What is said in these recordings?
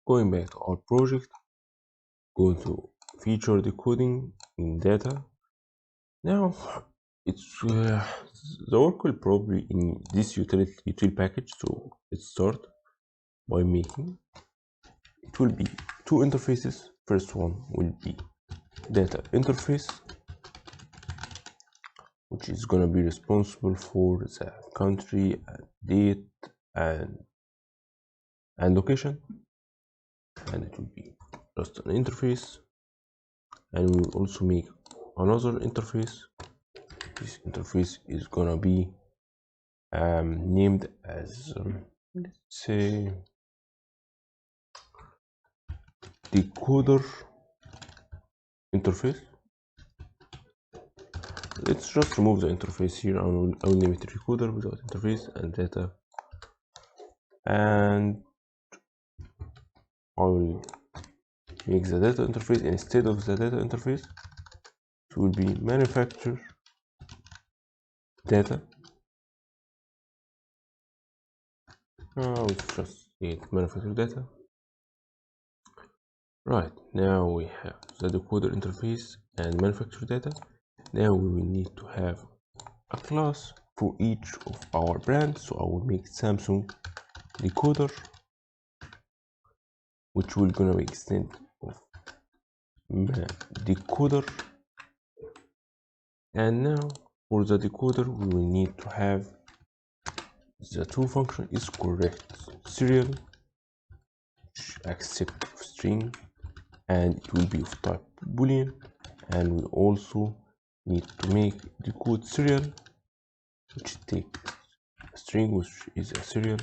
going back to our project, go to feature decoding in data. Now it's the work will probably in this util package. So let's start by making it will be two interfaces. First one will be data interface, which is gonna be responsible for the country and date and location, and it will be just an interface. And we will also make another interface. This interface is gonna be named as let's say decoder interface. Let's just remove the interface here, and I'll name it decoder without interface and data, and I will make the data interface instead of the data interface. It will be manufacture data. Let's just need manufacture data. Right, now we have the decoder interface and manufacture data. Now we will need to have a class for each of our brands. So I will make Samsung decoder, which will gonna be extend of decoder. And now for the decoder, we will need to have the two function is correct serial, which accept string, and it will be of type boolean. And we also need to make decode serial, which takes a string, which is a serial,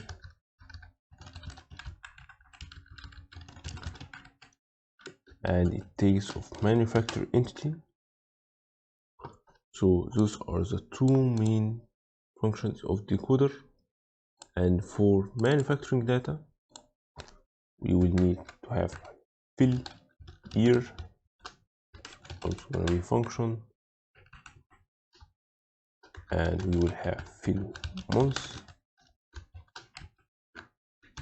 and it takes of manufacturer entity. So those are the two main functions of decoder. And for manufacturing data, we will need to have fill year, also going to be function, and we will have fill month,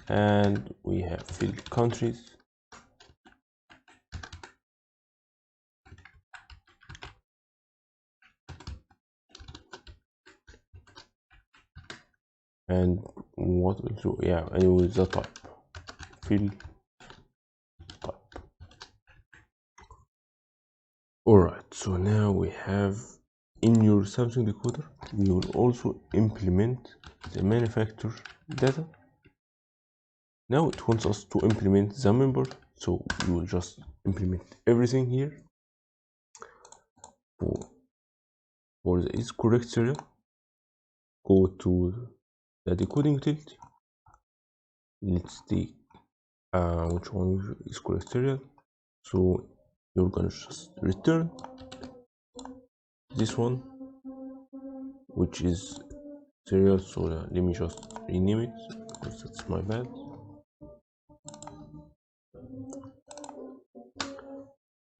and we have fill countries, and what also, yeah, and with the type fill type. Alright, so now we have in your Samsung decoder, we will also implement the manufacturer data. Now it wants us to implement the member, so we will just implement everything here. For the is correct serial, go to the decoding utility. Let's take which one is correct serial. So you're gonna just return this one, which is serial. So let me just rename it because that's my bad.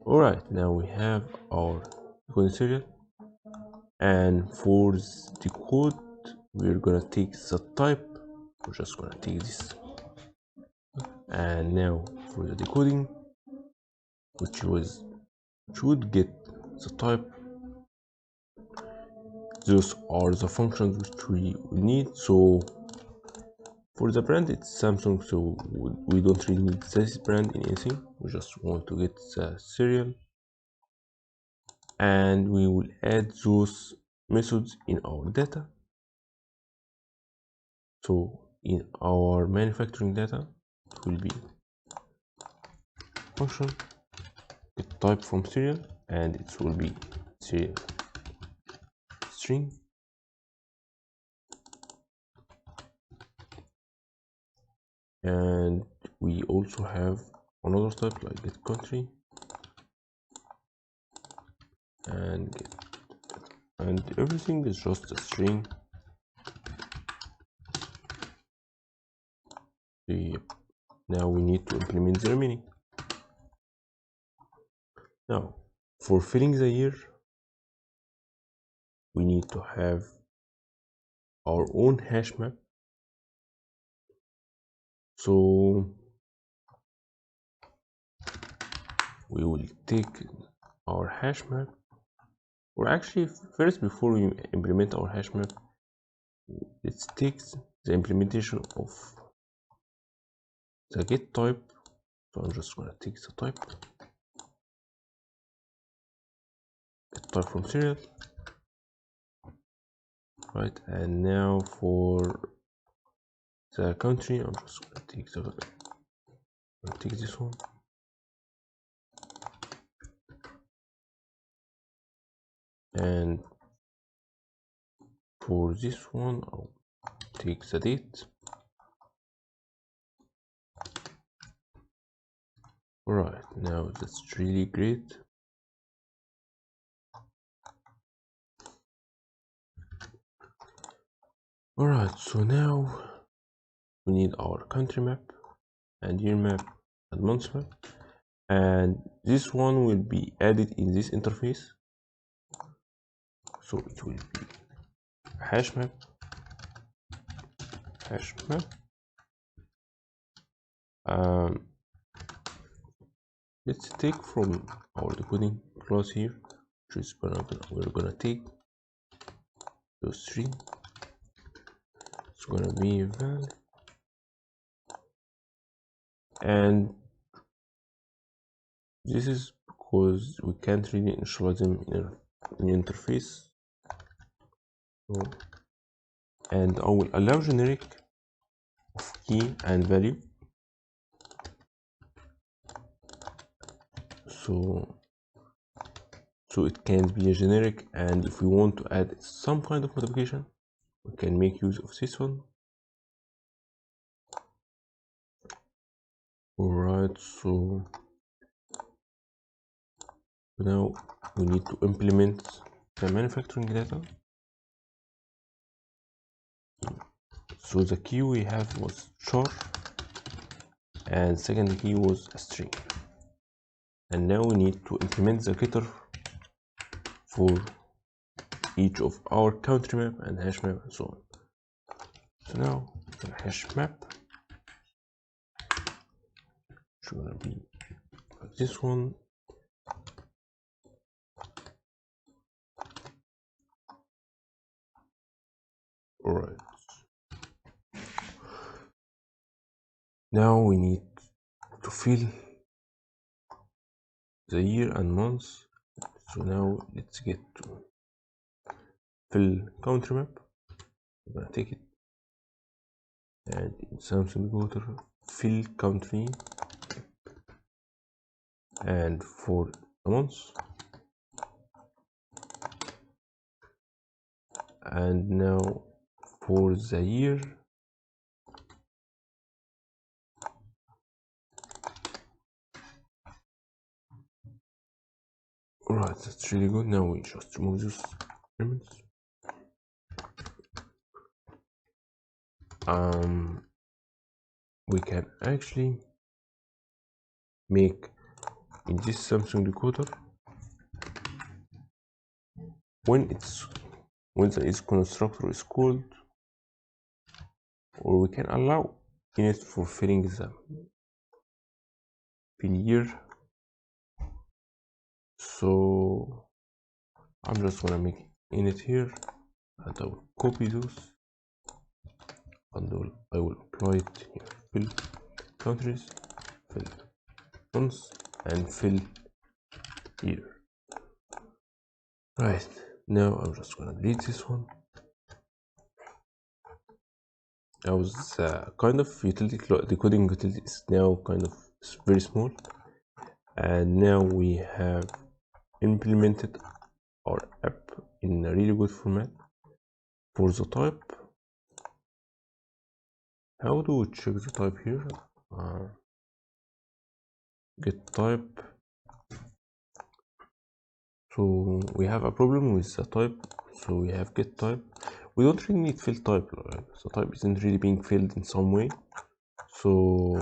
Alright, now we have our decoding serial, and for the code we're gonna take the type. We're just gonna take this. And now for the decoding, which would get the type, those are the functions which we need. So for the brand, it's Samsung, so we don't really need this brand in anything. We just want to get the serial, and we will add those methods in our data. So in our manufacturing data, it will be function get type from serial, and it will be serial string, and we also have another type like get country and get, and everything is just a string. Now we need to implement the remaining. Now for filling the year, we need to have our own hash map. So we will take our hash map, or actually first, before we implement our hash map, let's take the implementation of the get type. So I'm just gonna take the type, get type from serial, right? And now for the country, I'm just gonna take this one, and for this one I'll take the date. Alright, now that's really great. Alright, so now we need our country map and year map and month map, and this one will be added in this interface. So it will be hash map. Let's take from our decoding class here, which is we're gonna take those three. It's gonna be val, and this is because we can't really initialize them in an interface. So, and I will allow generic of key and value. So it can be a generic, and if we want to add some kind of modification, we can make use of this one. Alright, so now we need to implement the manufacturing data. So the key we have was char, and second key was a string, and now we need to implement the getter for each of our country map and hash map and so on. So now the hash map is gonna be like this one. Alright, now we need to fill the year and month. So now let's get to fill country map. I'm gonna take it, and in Samsung Decoder fill country, and for the month, and now for the year, alright, that's really good. Now we just remove those elements. We can actually make in this Samsung decoder, when the constructor is called, or we can allow init for filling the fill year. So I'm just gonna make init here, and I will copy those, and I will apply it here. Fill countries, fill months, and fill year. Right, now I'm just gonna delete this one. That was kind of utility decoding utility is now kind of very small, and now we have implemented our app in a really good format. For the type, how do we check the type here? Get type. So we have a problem with the type, so we have get type. We don't really need fill type, right? So type isn't really being filled in some way, so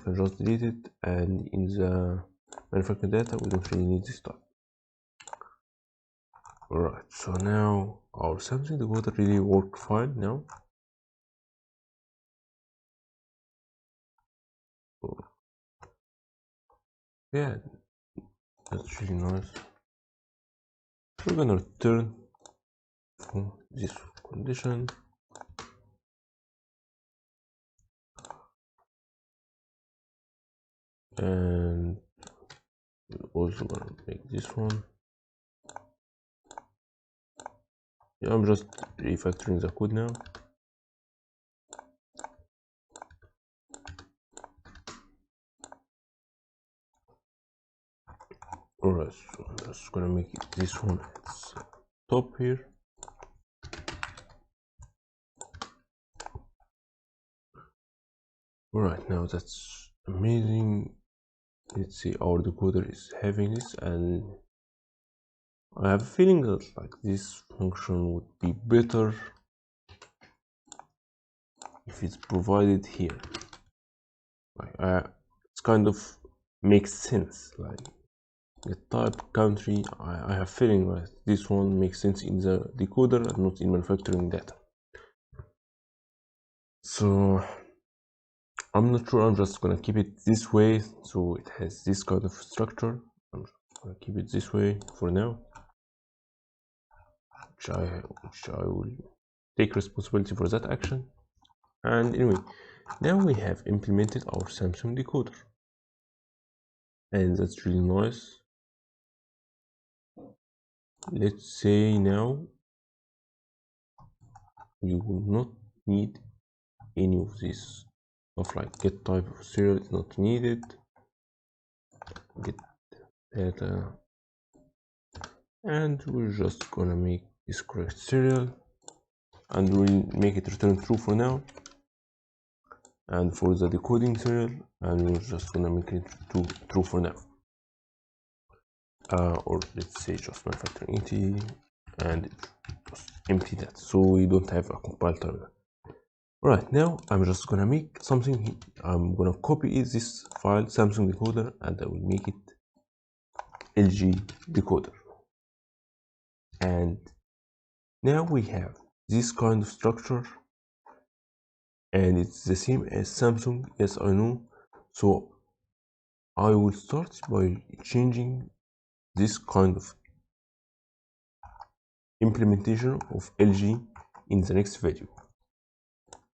I just delete it, and in the manufacturing data we don't really need this type. Alright, so now our Samsung decoder really worked fine now. So, yeah, That's really nice. We're gonna return from this condition. And we're also gonna make this one. Yeah, I'm just refactoring the code now. Alright, so I'm just gonna make it this one at top here. Alright, now that's amazing. Let's see, our decoder is having this, and I have a feeling that like this function would be better if it's provided here. Like it's kind of makes sense. Like the type country, I have feeling that this one makes sense in the decoder and not in manufacturing data. So I'm not sure, I'm just gonna keep it this way, so it has this kind of structure. I'm just gonna keep it this way for now, which I will take responsibility for that action. And anyway, now we have implemented our Samsung decoder, and that's really nice. Let's say now you will not need any of this stuff, like get type of serial is not needed, get data, and we're just gonna make this correct serial, and we'll make it return true for now. And for the decoding serial, and we're just gonna make it true for now. Or let's say just manufacturing entity, and just empty that, so we don't have a compile terminal. Alright, now I'm just gonna make something. I'm gonna copy this file Samsung decoder, and I will make it LG decoder. And now we have this kind of structure, and it's the same as Samsung, yes I know. So I will start by changing this kind of implementation of LG in the next video.